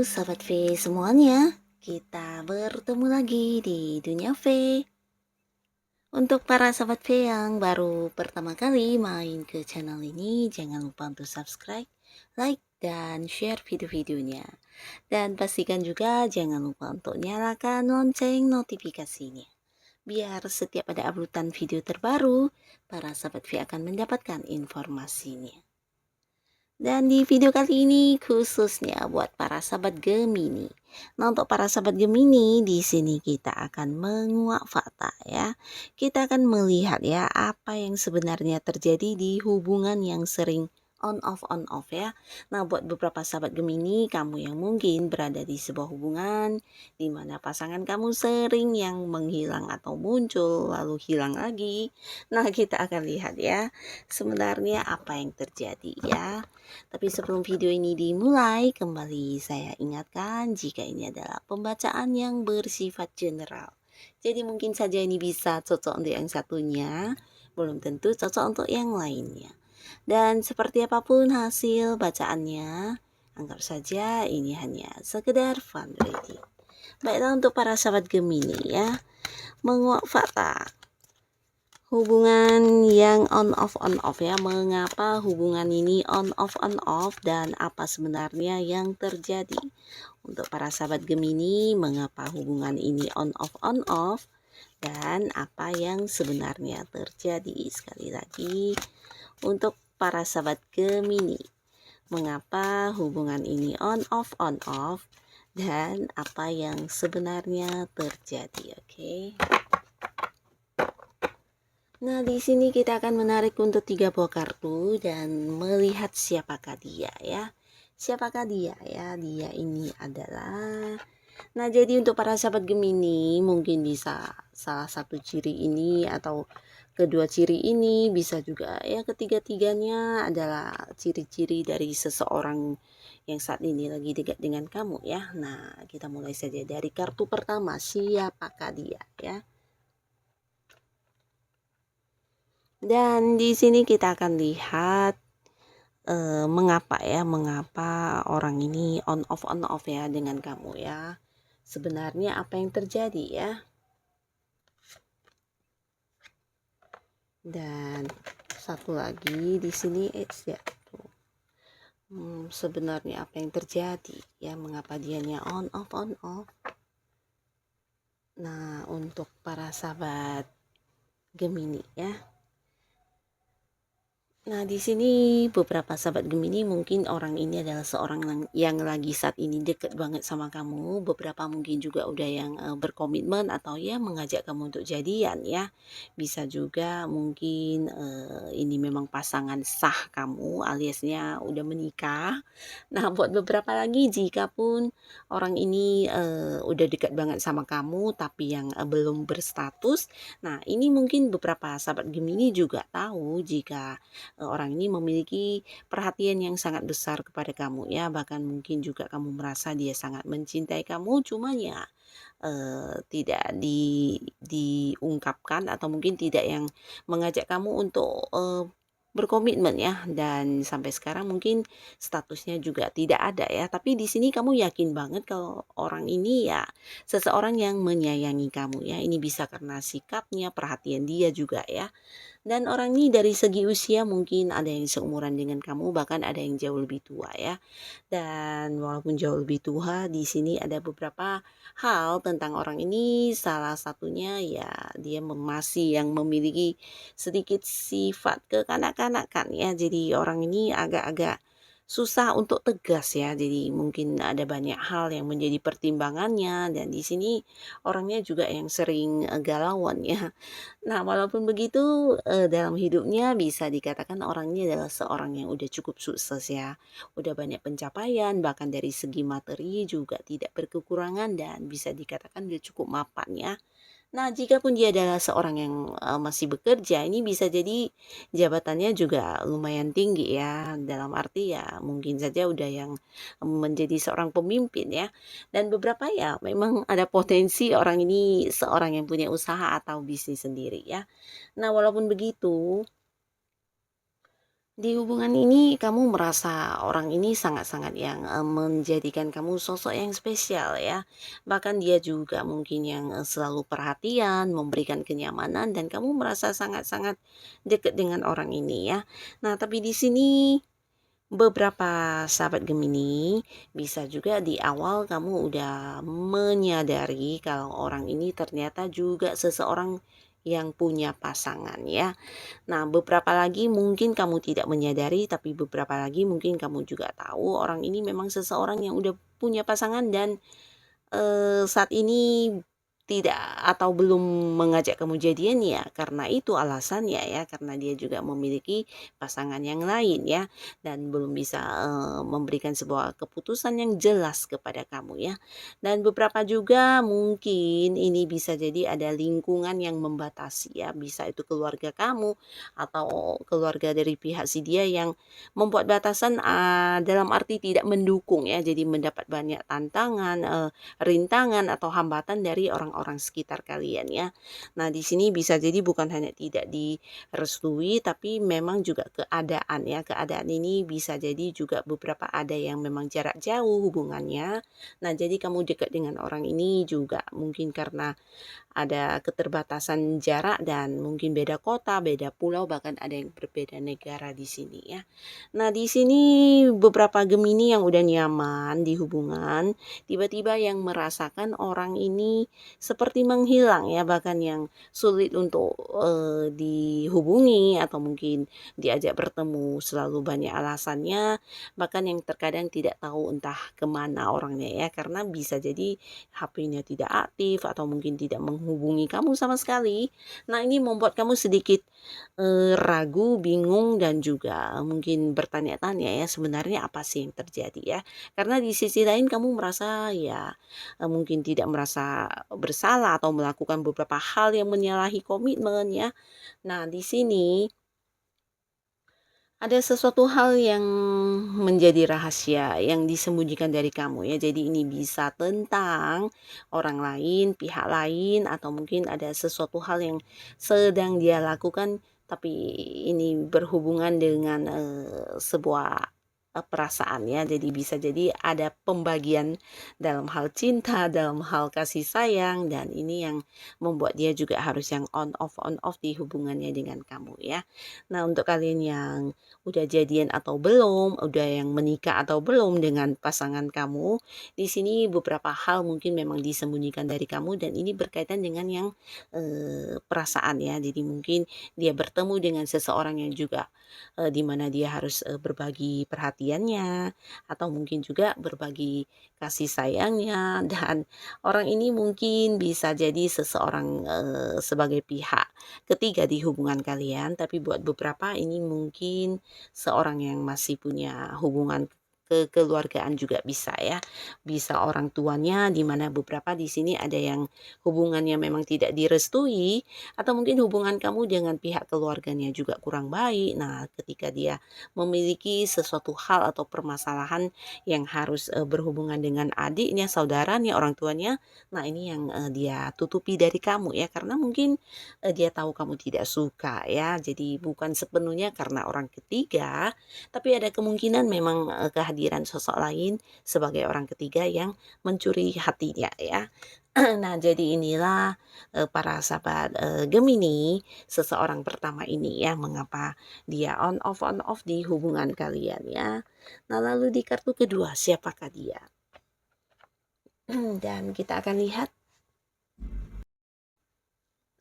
Sobat V semuanya, kita bertemu lagi di Dunia V. Untuk para Sobat V yang baru pertama kali main ke channel ini, jangan lupa untuk subscribe, like, dan share video-videonya. Dan pastikan juga jangan lupa untuk nyalakan lonceng notifikasinya. Biar setiap ada uploadan video terbaru, para Sobat V akan mendapatkan informasinya. Dan di video kali ini khususnya buat para sahabat Gemini. Nah, untuk para sahabat Gemini, di sini kita akan menguak fakta ya. Kita akan melihat ya apa yang sebenarnya terjadi di hubungan yang sering on off ya. Nah, buat beberapa sahabat Gemini, kamu yang mungkin berada di sebuah hubungan di mana pasangan kamu sering yang menghilang atau muncul lalu hilang lagi. Nah, kita akan lihat ya sebenarnya apa yang terjadi ya. Tapi sebelum video ini dimulai, kembali saya ingatkan jika ini adalah pembacaan yang bersifat general. Jadi mungkin saja ini bisa cocok untuk yang satunya, belum tentu cocok untuk yang lainnya. Dan seperti apapun hasil bacaannya, anggap saja ini hanya sekedar fun reading. Baiklah untuk para sahabat Gemini ya, menguak fakta. Hubungan yang on off ya, mengapa hubungan ini on off dan apa sebenarnya yang terjadi. Untuk para sahabat Gemini, mengapa hubungan ini on off dan apa yang sebenarnya terjadi. Sekali lagi untuk para sahabat Gemini, mengapa hubungan ini on off dan apa yang sebenarnya terjadi. Oke. Nah, di sini kita akan menarik untuk 3 buah kartu dan melihat siapakah dia ya. Siapakah dia ya? Dia ini adalah. Nah, jadi untuk para sahabat Gemini, mungkin bisa salah satu ciri ini atau kedua ciri ini, bisa juga ya ketiga-tiganya adalah ciri-ciri dari seseorang yang saat ini lagi dekat dengan kamu ya. Nah, kita mulai saja dari kartu pertama, siapakah dia ya. Dan di sini kita akan lihat mengapa orang ini on off ya dengan kamu ya. Sebenarnya apa yang terjadi ya. Dan satu lagi di sini ya. Sebenarnya apa yang terjadi ya, mengapa dianya on off. Nah, untuk para sahabat Gemini ya. Nah, di sini beberapa sahabat Gemini mungkin orang ini adalah seorang yang lagi saat ini deket banget sama kamu. Beberapa mungkin juga udah yang berkomitmen atau ya mengajak kamu untuk jadian ya. Bisa juga mungkin ini memang pasangan sah kamu aliasnya udah menikah. Nah, buat beberapa lagi jika pun orang ini udah dekat banget sama kamu tapi yang belum berstatus. Nah, ini mungkin beberapa sahabat Gemini juga tahu jika orang ini memiliki perhatian yang sangat besar kepada kamu ya, bahkan mungkin juga kamu merasa dia sangat mencintai kamu, cuman ya tidak diungkapkan atau mungkin tidak yang mengajak kamu untuk berkomitmen ya, dan sampai sekarang mungkin statusnya juga tidak ada ya, tapi di sini kamu yakin banget kalau orang ini ya seseorang yang menyayangi kamu ya. Ini bisa karena sikapnya, perhatian dia juga ya. Dan orang ini dari segi usia mungkin ada yang seumuran dengan kamu, bahkan ada yang jauh lebih tua ya. Dan walaupun jauh lebih tua, di sini ada beberapa hal tentang orang ini. Salah satunya ya dia masih yang memiliki sedikit sifat kekanak-kanakan ya. Jadi orang ini agak-agak susah untuk tegas ya. Jadi mungkin ada banyak hal yang menjadi pertimbangannya, dan di sini orangnya juga yang sering galauan ya. Nah, walaupun begitu, dalam hidupnya bisa dikatakan orang ini adalah seorang yang udah cukup sukses ya. Udah banyak pencapaian, bahkan dari segi materi juga tidak berkekurangan dan bisa dikatakan dia cukup mapan ya. Nah, jika pun dia adalah seorang yang masih bekerja, ini bisa jadi jabatannya juga lumayan tinggi ya. Dalam arti ya mungkin saja udah yang menjadi seorang pemimpin ya. Dan beberapa ya memang ada potensi orang ini seorang yang punya usaha atau bisnis sendiri ya. Nah, walaupun begitu, Di hubungan ini kamu merasa orang ini sangat-sangat yang, menjadikan kamu sosok yang spesial ya. Bahkan dia juga mungkin yang, selalu perhatian, memberikan kenyamanan dan kamu merasa sangat-sangat dekat dengan orang ini ya. Nah, tapi di sini beberapa sahabat Gemini, bisa juga di awal kamu udah menyadari kalau orang ini ternyata juga seseorang yang punya pasangan ya. Nah, beberapa lagi mungkin kamu tidak menyadari, tapi beberapa lagi mungkin kamu juga tahu orang ini memang seseorang yang udah punya pasangan dan saat ini tidak atau belum mengajak kamu jadian ya karena itu alasannya ya, karena dia juga memiliki pasangan yang lain ya dan belum bisa, memberikan sebuah keputusan yang jelas kepada kamu ya. Dan beberapa juga mungkin ini bisa jadi ada lingkungan yang membatasi ya, bisa itu keluarga kamu atau keluarga dari pihak si dia yang membuat batasan, dalam arti tidak mendukung ya, jadi mendapat banyak tantangan, rintangan atau hambatan dari orang-orang sekitar kalian ya. Nah, di sini bisa jadi bukan hanya tidak direstui tapi memang juga keadaan ya. Keadaan ini bisa jadi juga beberapa ada yang memang jarak jauh hubungannya. Nah, jadi kamu dekat dengan orang ini juga mungkin karena ada keterbatasan jarak dan mungkin beda kota, beda pulau, bahkan ada yang berbeda negara di sini ya. Nah, di sini beberapa Gemini yang udah nyaman di hubungan, tiba-tiba yang merasakan orang ini seperti menghilang ya, bahkan yang sulit untuk dihubungi atau mungkin diajak bertemu selalu banyak alasannya, bahkan yang terkadang tidak tahu entah kemana orangnya ya, karena bisa jadi HP-nya tidak aktif atau mungkin tidak menghubungi kamu sama sekali. Nah, ini membuat kamu sedikit ragu, bingung, dan juga mungkin bertanya-tanya ya sebenarnya apa sih yang terjadi ya. Karena di sisi lain kamu merasa ya mungkin tidak merasa bersalah atau melakukan beberapa hal yang menyalahi komitmen ya. Nah, di sini ada sesuatu hal yang menjadi rahasia yang disembunyikan dari kamu ya. Jadi ini bisa tentang orang lain, pihak lain atau mungkin ada sesuatu hal yang sedang dia lakukan tapi ini berhubungan dengan sebuah perasaan ya. Jadi bisa jadi ada pembagian dalam hal cinta, dalam hal kasih sayang dan ini yang membuat dia juga harus yang on off di hubungannya dengan kamu ya. Nah, untuk kalian yang udah jadian atau belum, udah yang menikah atau belum dengan pasangan kamu, di sini beberapa hal mungkin memang disembunyikan dari kamu dan ini berkaitan dengan yang perasaan ya. Jadi mungkin dia bertemu dengan seseorang yang juga di mana dia harus berbagi perhatiannya atau mungkin juga berbagi kasih sayangnya dan orang ini mungkin bisa jadi seseorang sebagai pihak ketiga di hubungan kalian, tapi buat beberapa ini mungkin seorang yang masih punya hubungan kekeluargaan juga bisa ya. Bisa orang tuanya di mana beberapa di sini ada yang hubungannya memang tidak direstui atau mungkin hubungan kamu dengan pihak keluarganya juga kurang baik. Nah, ketika dia memiliki sesuatu hal atau permasalahan yang harus berhubungan dengan adiknya, saudaranya, orang tuanya, nah ini yang dia tutupi dari kamu ya karena mungkin dia tahu kamu tidak suka ya. Jadi bukan sepenuhnya karena orang ketiga, tapi ada kemungkinan memang kehadiran sosok lain sebagai orang ketiga yang mencuri hatinya ya. Nah, jadi inilah para sahabat Gemini, seseorang pertama ini ya, mengapa dia on off di hubungan kalian ya. Nah, lalu di kartu kedua, siapakah dia? Dan kita akan lihat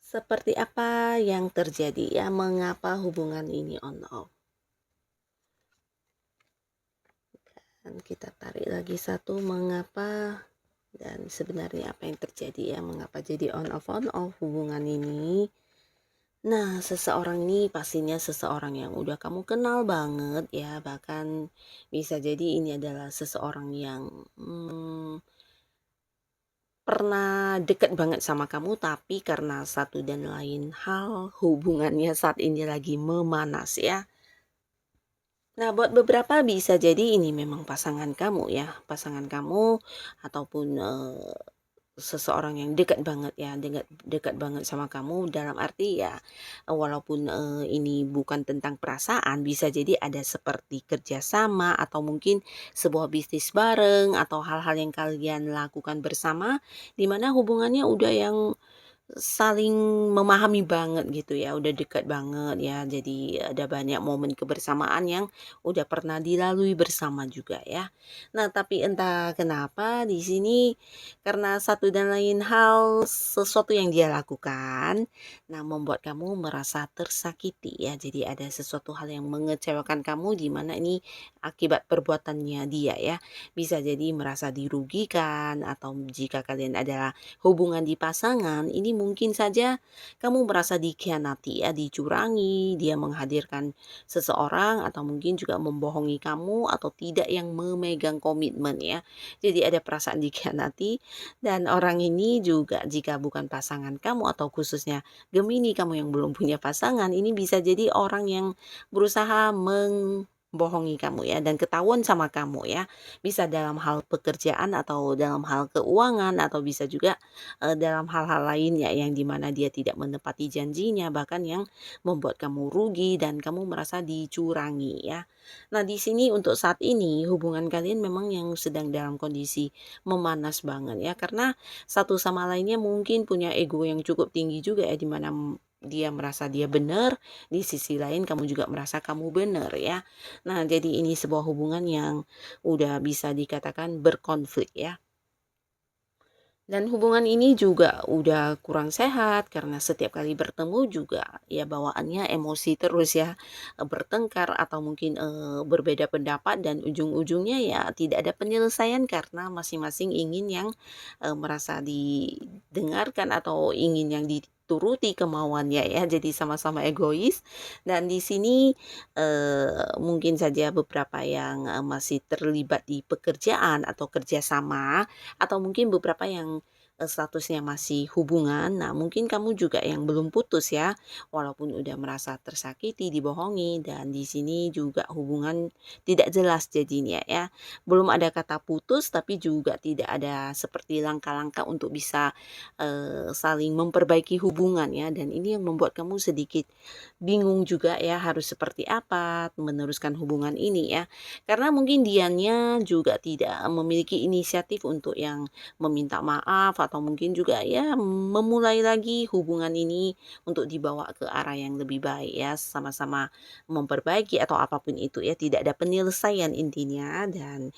seperti apa yang terjadi ya, mengapa hubungan ini on off. Dan kita tarik lagi satu, mengapa dan sebenarnya apa yang terjadi ya, mengapa jadi on off hubungan ini. Nah, seseorang ini pastinya seseorang yang udah kamu kenal banget ya, bahkan bisa jadi ini adalah seseorang yang pernah deket banget sama kamu tapi karena satu dan lain hal hubungannya saat ini lagi memanas ya. Nah, buat beberapa bisa jadi ini memang pasangan kamu ya, pasangan kamu ataupun seseorang yang dekat banget ya, dekat dekat banget sama kamu dalam arti ya, walaupun, ini bukan tentang perasaan, bisa jadi ada seperti kerjasama atau mungkin sebuah bisnis bareng atau hal-hal yang kalian lakukan bersama, di mana hubungannya udah yang saling memahami banget gitu ya, udah dekat banget ya. Jadi ada banyak momen kebersamaan yang udah pernah dilalui bersama juga ya. Nah, tapi entah kenapa di sini karena satu dan lain hal sesuatu yang dia lakukan, nah membuat kamu merasa tersakiti ya. Jadi ada sesuatu hal yang mengecewakan kamu di mana ini akibat perbuatannya dia ya. Bisa jadi merasa dirugikan atau jika kalian adalah hubungan di pasangan, ini mungkin saja kamu merasa dikhianati ya, dicurangi, dia menghadirkan seseorang atau mungkin juga membohongi kamu atau tidak yang memegang komitmen ya. Jadi ada perasaan dikhianati dan orang ini juga jika bukan pasangan kamu atau khususnya Gemini kamu yang belum punya pasangan, ini bisa jadi orang yang berusaha membohongi kamu ya dan ketahuan sama kamu ya. Bisa dalam hal pekerjaan atau dalam hal keuangan atau bisa juga dalam hal-hal lainnya yang dimana dia tidak menepati janjinya, bahkan yang membuat kamu rugi dan kamu merasa dicurangi ya. Nah, di sini untuk saat ini hubungan kalian memang yang sedang dalam kondisi memanas banget ya, karena satu sama lainnya mungkin punya ego yang cukup tinggi juga ya, dimana dia merasa dia benar, di sisi lain kamu juga merasa kamu benar ya. Nah, jadi ini sebuah hubungan yang udah bisa dikatakan berkonflik ya. Dan hubungan ini juga udah kurang sehat karena setiap kali bertemu juga ya bawaannya emosi terus ya, bertengkar atau mungkin, berbeda pendapat dan ujung-ujungnya ya tidak ada penyelesaian karena masing-masing ingin yang, merasa didengarkan atau ingin yang dituruti kemauannya ya, jadi sama-sama egois dan di sini, mungkin saja beberapa yang, masih terlibat di pekerjaan atau kerjasama atau mungkin beberapa yang, statusnya masih hubungan. Nah, mungkin kamu juga yang belum putus ya, walaupun udah merasa tersakiti, dibohongi, dan di sini juga hubungan tidak jelas jadinya ya. Belum ada kata putus, tapi juga tidak ada seperti langkah-langkah untuk bisa, saling memperbaiki hubungan ya, dan ini yang membuat kamu sedikit bingung juga ya, harus seperti apa meneruskan hubungan ini ya. Karena mungkin dianya juga tidak memiliki inisiatif untuk yang meminta maaf atau mungkin juga ya memulai lagi hubungan ini untuk dibawa ke arah yang lebih baik ya, sama-sama memperbaiki atau apapun itu ya, tidak ada penyelesaian intinya dan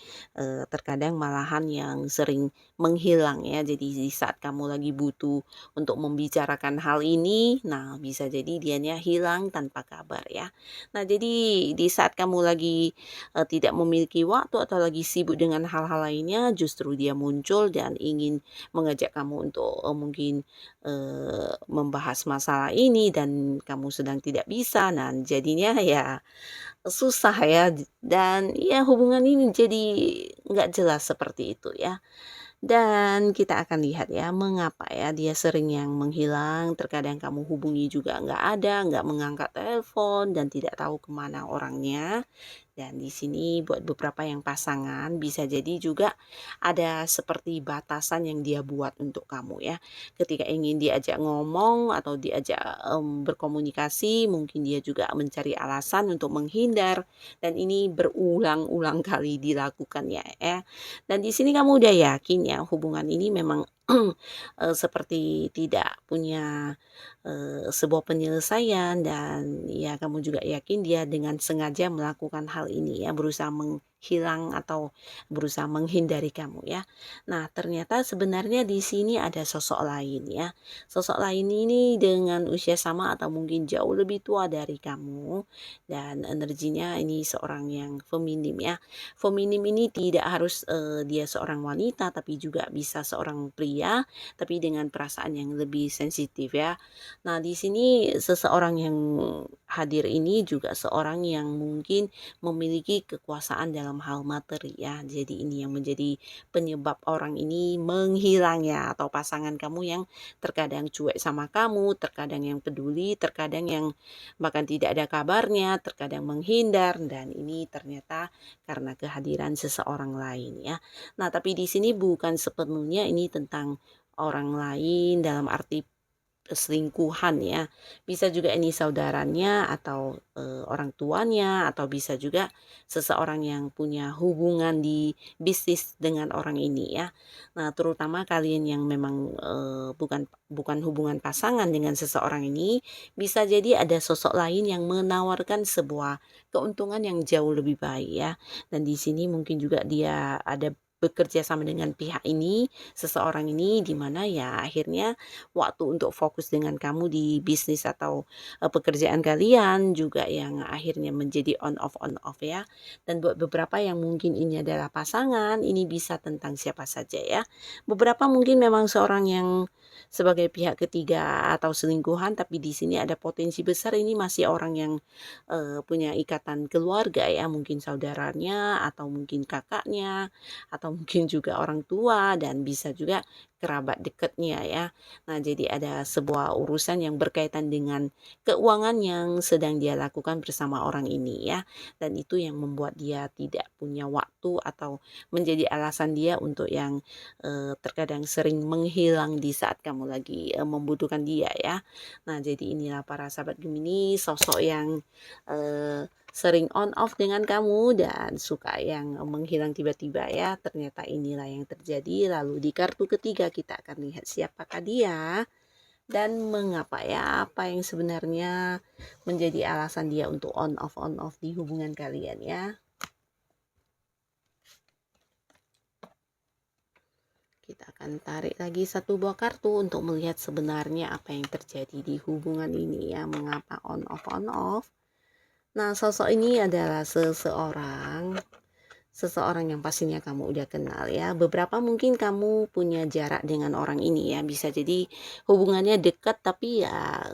terkadang malahan yang sering menghilang ya. Jadi di saat kamu lagi butuh untuk membicarakan hal ini, nah bisa jadi dianya hilang tanpa kabar ya. Nah, jadi di saat kamu lagi tidak memiliki waktu atau lagi sibuk dengan hal-hal lainnya, justru dia muncul dan ingin mengajak kamu untuk mungkin membahas masalah ini dan kamu sedang tidak bisa. Nah, jadinya ya susah ya dan ya hubungan ini jadi nggak jelas seperti itu ya. Dan kita akan lihat ya, mengapa ya dia sering yang menghilang, terkadang kamu hubungi juga nggak ada, nggak mengangkat telepon, dan tidak tahu kemana orangnya. Dan di sini buat beberapa yang pasangan bisa jadi juga ada seperti batasan yang dia buat untuk kamu ya. Ketika ingin diajak ngomong atau diajak berkomunikasi, mungkin dia juga mencari alasan untuk menghindar dan ini berulang-ulang kali dilakukan ya. Dan di sini kamu udah yakin ya hubungan ini memang seperti tidak punya sebuah penyelesaian dan ya kamu juga yakin dia dengan sengaja melakukan hal ini ya, berusaha menghilang atau berusaha menghindari kamu ya. Nah, ternyata sebenarnya di sini ada sosok lain ya. Sosok lain ini dengan usia sama atau mungkin jauh lebih tua dari kamu dan energinya ini seorang yang feminim ya. Feminim ini tidak harus dia seorang wanita tapi juga bisa seorang pria tapi dengan perasaan yang lebih sensitif ya. Nah, di sini seseorang yang hadir ini juga seorang yang mungkin memiliki kekuasaan dalam hal materi ya. Jadi ini yang menjadi penyebab orang ini menghilang ya atau pasangan kamu yang terkadang cuek sama kamu, terkadang yang peduli, terkadang yang bahkan tidak ada kabarnya, terkadang menghindar dan ini ternyata karena kehadiran seseorang lain ya. Nah, tapi di sini bukan sepenuhnya ini tentang orang lain dalam arti selingkuhan ya. Bisa juga ini saudaranya atau orang tuanya, atau bisa juga seseorang yang punya hubungan di bisnis dengan orang ini ya. Nah, terutama kalian yang memang bukan bukan hubungan pasangan dengan seseorang ini, bisa jadi ada sosok lain yang menawarkan sebuah keuntungan yang jauh lebih baik ya. Dan di sini mungkin juga dia ada bekerja sama dengan pihak ini, seseorang ini, di mana ya akhirnya waktu untuk fokus dengan kamu di bisnis atau pekerjaan kalian juga yang akhirnya menjadi on off ya. Dan buat beberapa yang mungkin ini adalah pasangan, ini bisa tentang siapa saja ya. Beberapa mungkin memang seorang yang sebagai pihak ketiga atau selingkuhan, tapi di sini ada potensi besar ini masih orang yang punya ikatan keluarga ya, mungkin saudaranya atau mungkin kakaknya atau mungkin juga orang tua dan bisa juga kerabat dekatnya ya. Nah, jadi ada sebuah urusan yang berkaitan dengan keuangan yang sedang dia lakukan bersama orang ini ya. Dan itu yang membuat dia tidak punya waktu atau menjadi alasan dia untuk yang terkadang sering menghilang di saat kamu lagi membutuhkan dia ya. Nah, jadi inilah para sahabat Gemini, sosok yang sering on off dengan kamu dan suka yang menghilang tiba-tiba ya. Ternyata inilah yang terjadi. Lalu di kartu ketiga kita akan lihat siapakah dia dan mengapa ya, apa yang sebenarnya menjadi alasan dia untuk on off di hubungan kalian ya. Kita akan tarik lagi satu buah kartu untuk melihat sebenarnya apa yang terjadi di hubungan ini ya, mengapa on off. Nah, sosok ini adalah seseorang yang pastinya kamu udah kenal ya. Beberapa mungkin kamu punya jarak dengan orang ini ya. Bisa jadi hubungannya dekat tapi ya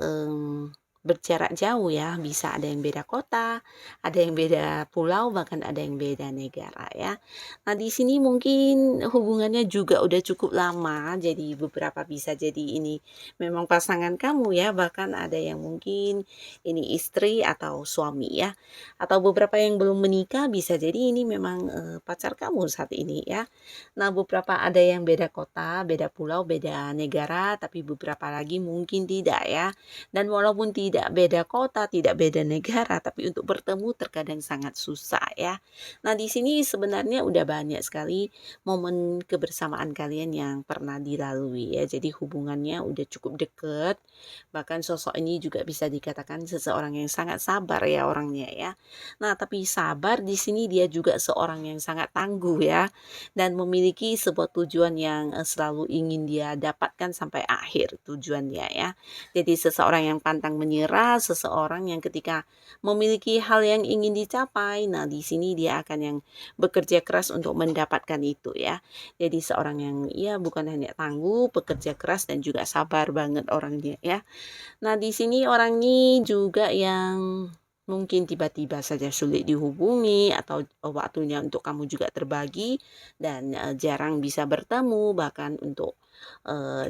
berjarak jauh ya. Bisa ada yang beda kota, ada yang beda pulau, bahkan ada yang beda negara ya. Nah, di sini mungkin hubungannya juga udah cukup lama. Jadi beberapa bisa jadi ini memang pasangan kamu ya. Bahkan ada yang mungkin ini istri atau suami ya. Atau beberapa yang belum menikah, bisa jadi ini memang pacar kamu saat ini ya. Nah, beberapa ada yang beda kota, beda pulau, beda negara, tapi beberapa lagi mungkin tidak ya. Dan walaupun tidak beda kota, tidak beda negara, tapi untuk bertemu terkadang sangat susah ya. Nah, di sini sebenarnya udah banyak sekali momen kebersamaan kalian yang pernah dilalui ya. Jadi hubungannya udah cukup deket. Bahkan sosok ini juga bisa dikatakan seseorang yang sangat sabar ya orangnya ya. Nah, tapi sabar di sini dia juga seorang yang sangat tangguh ya, dan memiliki sebuah tujuan yang selalu ingin dia dapatkan sampai akhir tujuannya ya. Jadi seseorang yang pantang menyerah, seseorang yang ketika memiliki hal yang ingin dicapai, nah di sini dia akan yang bekerja keras untuk mendapatkan itu ya. Jadi seorang yang ya bukan hanya tangguh, bekerja keras dan juga sabar banget orangnya ya. Nah, di sini orang ini juga yang mungkin tiba-tiba saja sulit dihubungi atau waktunya untuk kamu juga terbagi dan jarang bisa bertemu, bahkan untuk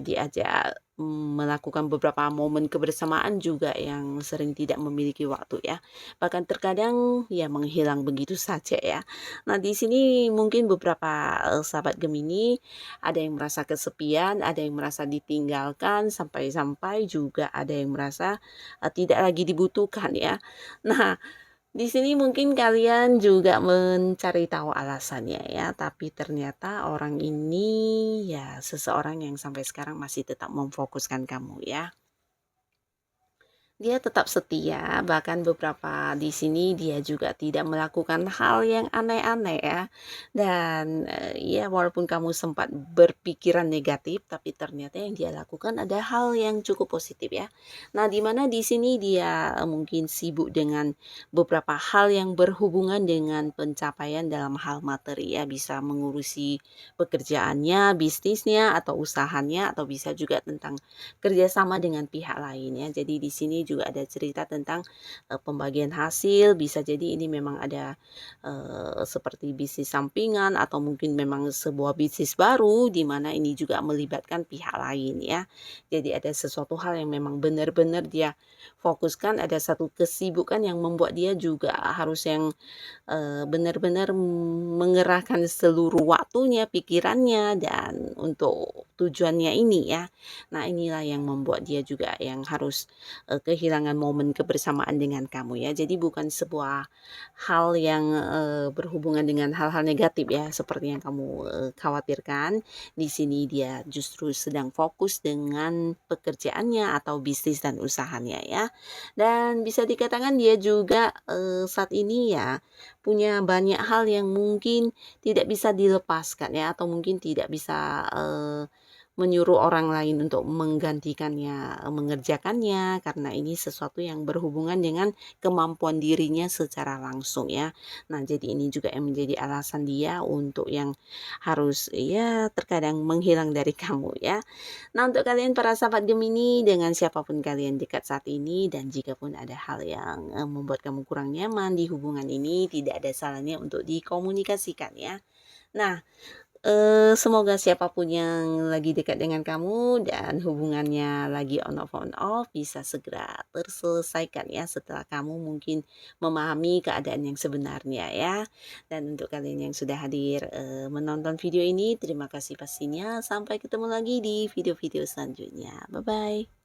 diajak melakukan beberapa momen kebersamaan juga yang sering tidak memiliki waktu ya. Bahkan terkadang ya menghilang begitu saja ya. Nah, di sini mungkin beberapa sahabat Gemini ada yang merasa kesepian, ada yang merasa ditinggalkan, sampai-sampai juga ada yang merasa tidak lagi dibutuhkan ya. Nah, di sini mungkin kalian juga mencari tahu alasannya ya, tapi ternyata orang ini ya seseorang yang sampai sekarang masih tetap memfokuskan kamu ya. Dia tetap setia, bahkan beberapa di sini dia juga tidak melakukan hal yang aneh-aneh ya. Dan ya walaupun kamu sempat berpikiran negatif, tapi ternyata yang dia lakukan ada hal yang cukup positif ya. Nah, di mana di sini dia mungkin sibuk dengan beberapa hal yang berhubungan dengan pencapaian dalam hal materi ya, bisa mengurusi pekerjaannya, bisnisnya atau usahanya, atau bisa juga tentang kerjasama dengan pihak lain ya. Jadi di sini juga ada cerita tentang pembagian hasil, bisa jadi ini memang ada seperti bisnis sampingan atau mungkin memang sebuah bisnis baru di mana ini juga melibatkan pihak lain ya. Jadi ada sesuatu hal yang memang benar-benar dia fokuskan, ada satu kesibukan yang membuat dia juga harus yang benar-benar mengerahkan seluruh waktunya, pikirannya, dan untuk tujuannya ini ya. Nah, inilah yang membuat dia juga yang harus kehilangan momen kebersamaan dengan kamu ya. Jadi bukan sebuah hal yang berhubungan dengan hal-hal negatif ya, seperti yang kamu khawatirkan. Di sini dia justru sedang fokus dengan pekerjaannya atau bisnis dan usahanya ya. Dan bisa dikatakan dia juga saat ini ya punya banyak hal yang mungkin tidak bisa dilepaskan ya, atau mungkin tidak bisa menyuruh orang lain untuk menggantikannya, mengerjakannya, karena ini sesuatu yang berhubungan dengan kemampuan dirinya secara langsung ya. Nah, jadi ini juga yang menjadi alasan dia untuk yang harus ya terkadang menghilang dari kamu ya. Nah, untuk kalian para sahabat Gemini, dengan siapapun kalian dekat saat ini, dan jika pun ada hal yang membuat kamu kurang nyaman di hubungan ini, tidak ada salahnya untuk dikomunikasikan ya. Nah, semoga siapapun yang lagi dekat dengan kamu dan hubungannya lagi on off bisa segera terselesaikan ya, setelah kamu mungkin memahami keadaan yang sebenarnya ya. Dan untuk kalian yang sudah hadir menonton video ini, terima kasih pastinya. Sampai ketemu lagi di video-video selanjutnya. Bye bye.